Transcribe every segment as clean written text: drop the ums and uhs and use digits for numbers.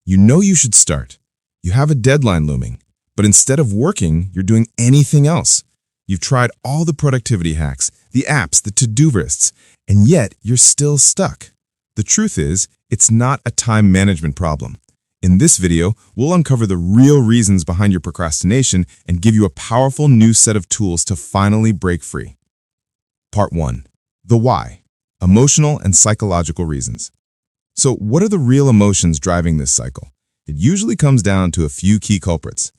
You know you should start. You have a deadline looming, but instead of working, you're doing anything else. You've tried all the productivity hacks, the apps, the to-do lists, and yet you're still stuck. The truth is, it's not a time management problem. In this video, we'll uncover the real reasons behind your procrastination and give you a powerful new set of tools to finally break free. Part 1. The why. Emotional and psychological reasons. So what are the real emotions driving this cycle? It usually comes down to a few key culprits.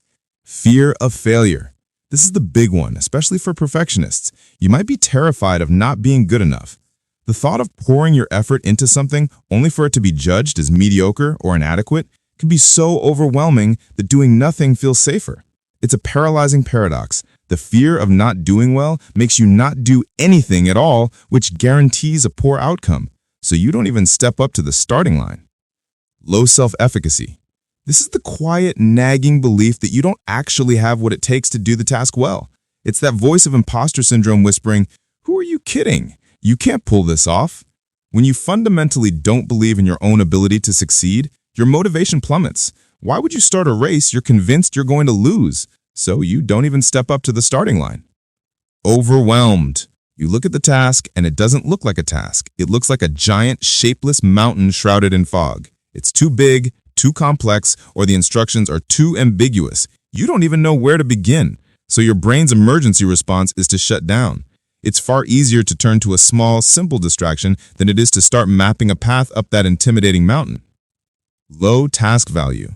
Fear of failure. This is the big one, especially for perfectionists. You might be terrified of not being good enough. The thought of pouring your effort into something only for it to be judged as mediocre or inadequate can be so overwhelming that doing nothing feels safer. It's a paralyzing paradox. The fear of not doing well makes you not do anything at all, which guarantees a poor outcome, so you don't even step up to the starting line. Low self-efficacy. This is the quiet, nagging belief that you don't actually have what it takes to do the task well. It's that voice of imposter syndrome whispering, "Who are you kidding? You can't pull this off." When you fundamentally don't believe in your own ability to succeed, your motivation plummets. Why would you start a race you're convinced you're going to lose? So you don't even step up to the starting line. Overwhelmed. You look at the task and it doesn't look like a task. It looks like a giant, shapeless mountain shrouded in fog. It's too big, too complex, or the instructions are too ambiguous. You don't even know where to begin. So your brain's emergency response is to shut down. It's far easier to turn to a small, simple distraction than it is to start mapping a path up that intimidating mountain. Low task value.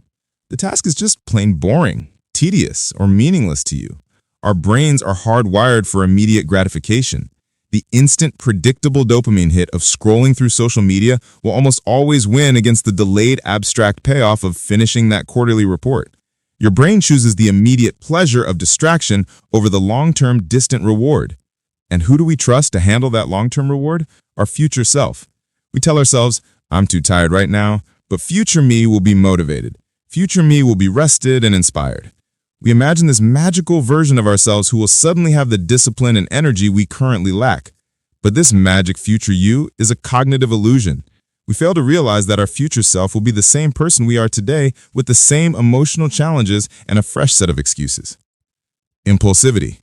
The task is just plain boring, tedious, or meaningless to you. Our brains are hardwired for immediate gratification. The instant, predictable dopamine hit of scrolling through social media will almost always win against the delayed, abstract payoff of finishing that quarterly report. Your brain chooses the immediate pleasure of distraction over the long-term, distant reward. And who do we trust to handle that long-term reward? Our future self. We tell ourselves, "I'm too tired right now, but future me will be motivated. Future me will be rested and inspired." We imagine this magical version of ourselves who will suddenly have the discipline and energy we currently lack. But this magic future you is a cognitive illusion. We fail to realize that our future self will be the same person we are today with the same emotional challenges and a fresh set of excuses. Impulsivity.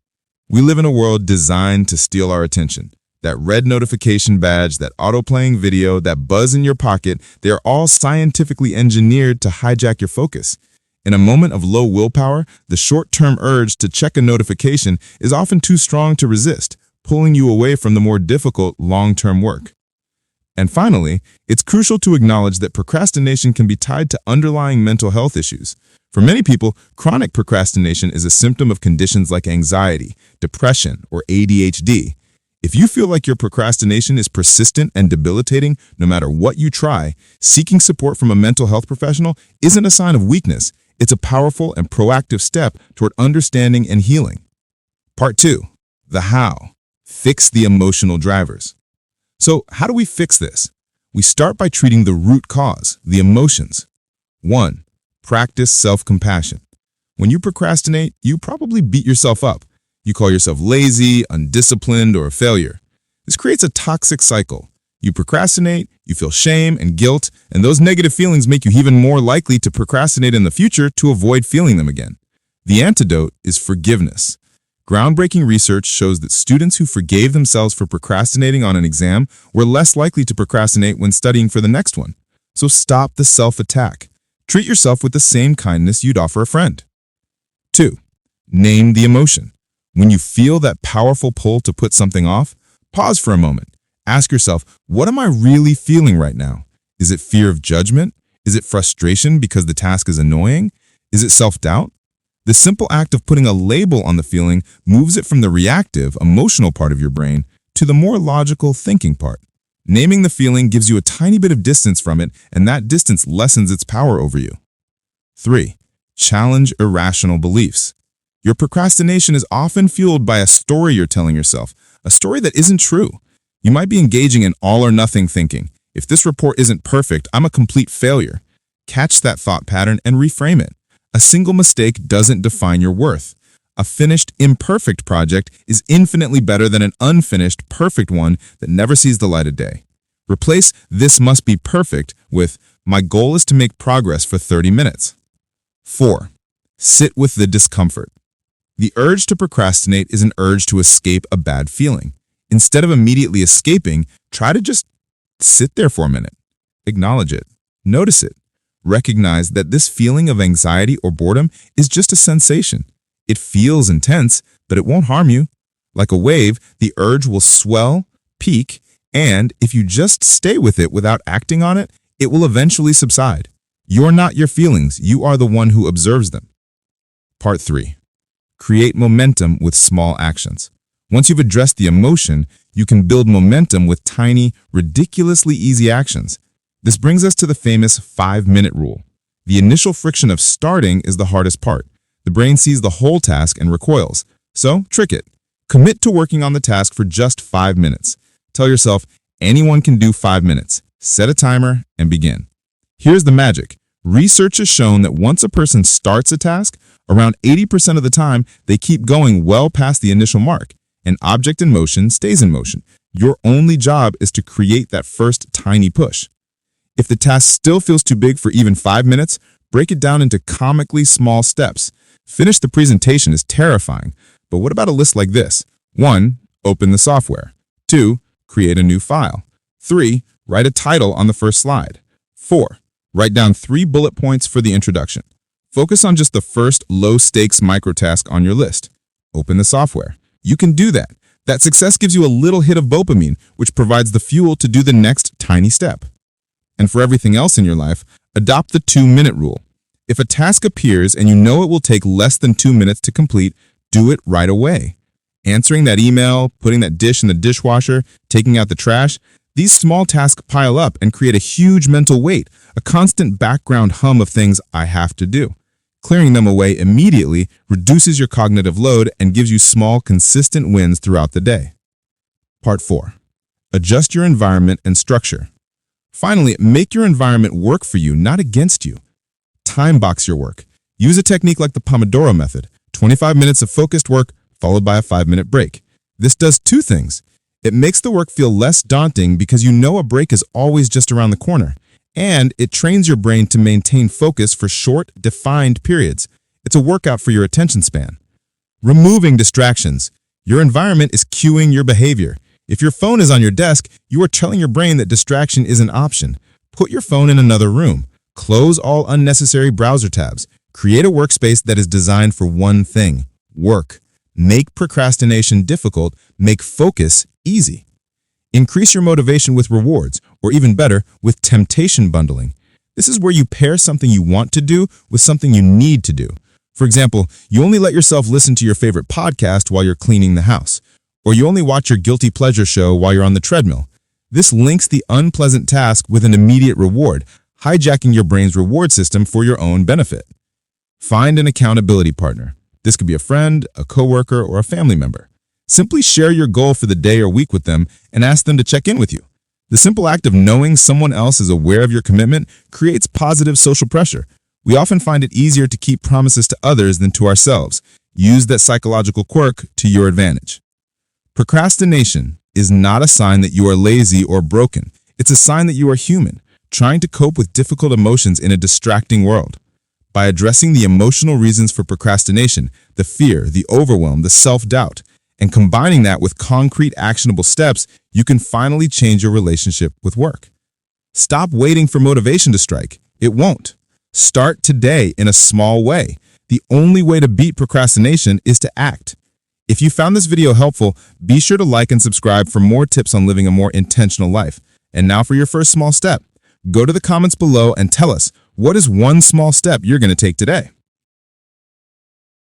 We live in a world designed to steal our attention. That red notification badge, that auto-playing video, that buzz in your pocket, they are all scientifically engineered to hijack your focus. In a moment of low willpower, the short-term urge to check a notification is often too strong to resist, pulling you away from the more difficult long-term work. And finally, it's crucial to acknowledge that procrastination can be tied to underlying mental health issues. For many people, chronic procrastination is a symptom of conditions like anxiety, depression, or ADHD. If you feel like your procrastination is persistent and debilitating no matter what you try, seeking support from a mental health professional isn't a sign of weakness. It's a powerful and proactive step toward understanding and healing. Part 2. The how. Fix the emotional drivers. So how do we fix this? We start by treating the root cause, the emotions. 1. Practice self-compassion. When you procrastinate, you probably beat yourself up. You call yourself lazy, undisciplined, or a failure. This creates a toxic cycle. You procrastinate, you feel shame and guilt, and those negative feelings make you even more likely to procrastinate in the future to avoid feeling them again. The antidote is forgiveness. Groundbreaking research shows that students who forgave themselves for procrastinating on an exam were less likely to procrastinate when studying for the next one. So stop the self-attack. Treat yourself with the same kindness you'd offer a friend. 2. Name the emotion. When you feel that powerful pull to put something off, pause for a moment. Ask yourself, what am I really feeling right now? Is it fear of judgment? Is it frustration because the task is annoying? Is it self-doubt? The simple act of putting a label on the feeling moves it from the reactive, emotional part of your brain to the more logical, thinking part. Naming the feeling gives you a tiny bit of distance from it, and that distance lessens its power over you. 3. Challenge irrational beliefs. Your procrastination is often fueled by a story you're telling yourself, a story that isn't true. You might be engaging in all or nothing thinking. If this report isn't perfect, I'm a complete failure. Catch that thought pattern and reframe it. A single mistake doesn't define your worth. A finished, imperfect project is infinitely better than an unfinished, perfect one that never sees the light of day. Replace "this must be perfect" with My goal is to make progress for 30 minutes. 4. Sit with the discomfort. The urge to procrastinate is an urge to escape a bad feeling. Instead of immediately escaping, try to just sit there for a minute. Acknowledge it. Notice it. Recognize that this feeling of anxiety or boredom is just a sensation. It feels intense, but it won't harm you. Like a wave, the urge will swell, peak, and if you just stay with it without acting on it, it will eventually subside. You're not your feelings. You are the one who observes them. Part 3. Create momentum with small actions. Once you've addressed the emotion, you can build momentum with tiny, ridiculously easy actions. This brings us to the famous 5-minute rule. The initial friction of starting is the hardest part. The brain sees the whole task and recoils. So, trick it. Commit to working on the task for just 5 minutes. Tell yourself, anyone can do 5 minutes. Set a timer and begin. Here's the magic. Research has shown that once a person starts a task, around 80% of the time, they keep going well past the initial mark. An object in motion stays in motion. Your only job is to create that first tiny push. If the task still feels too big for even 5 minutes, break it down into comically small steps. Finish the presentation is terrifying, but what about a list like this? 1. Open the software. 2. Create a new file. 3. Write a title on the first slide. 4. Write down 3 bullet points for the introduction. Focus on just the first low-stakes microtask on your list. Open the software. You can do that. That success gives you a little hit of dopamine, which provides the fuel to do the next tiny step. And for everything else in your life, adopt the 2-minute rule. If a task appears and you know it will take less than 2 minutes to complete, do it right away. Answering that email, putting that dish in the dishwasher, taking out the trash, these small tasks pile up and create a huge mental weight, a constant background hum of things I have to do. Clearing them away immediately reduces your cognitive load and gives you small, consistent wins throughout the day. Part 4. Adjust your environment and structure. Finally, make your environment work for you, not against you. Time box your work. Use a technique like the Pomodoro method, 25 minutes of focused work followed by a 5-minute break. This does 2 things. It makes the work feel less daunting because you know a break is always just around the corner, and it trains your brain to maintain focus for short, defined periods. It's a workout for your attention span. Removing distractions. Your environment is cueing your behavior. If your phone is on your desk, you are telling your brain that distraction is an option. Put your phone in another room. Close all unnecessary browser tabs. Create a workspace that is designed for one thing: work. Make procrastination difficult. Make focus easy. Increase your motivation with rewards, or even better, with temptation bundling. This is where you pair something you want to do with something you need to do. For example, you only let yourself listen to your favorite podcast while you're cleaning the house, or you only watch your guilty pleasure show while you're on the treadmill. This links the unpleasant task with an immediate reward, hijacking your brain's reward system for your own benefit. Find an accountability partner. This could be a friend, a coworker, or a family member. Simply share your goal for the day or week with them and ask them to check in with you. The simple act of knowing someone else is aware of your commitment creates positive social pressure. We often find it easier to keep promises to others than to ourselves. Use that psychological quirk to your advantage. Procrastination is not a sign that you are lazy or broken. It's a sign that you are human, trying to cope with difficult emotions in a distracting world. By addressing the emotional reasons for procrastination, the fear, the overwhelm, the self-doubt, and combining that with concrete, actionable steps, you can finally change your relationship with work. Stop waiting for motivation to strike. It won't. Start today in a small way. The only way to beat procrastination is to act. If you found this video helpful, be sure to like and subscribe for more tips on living a more intentional life. And now for your first small step. Go to the comments below and tell us, what is one small step you're going to take today?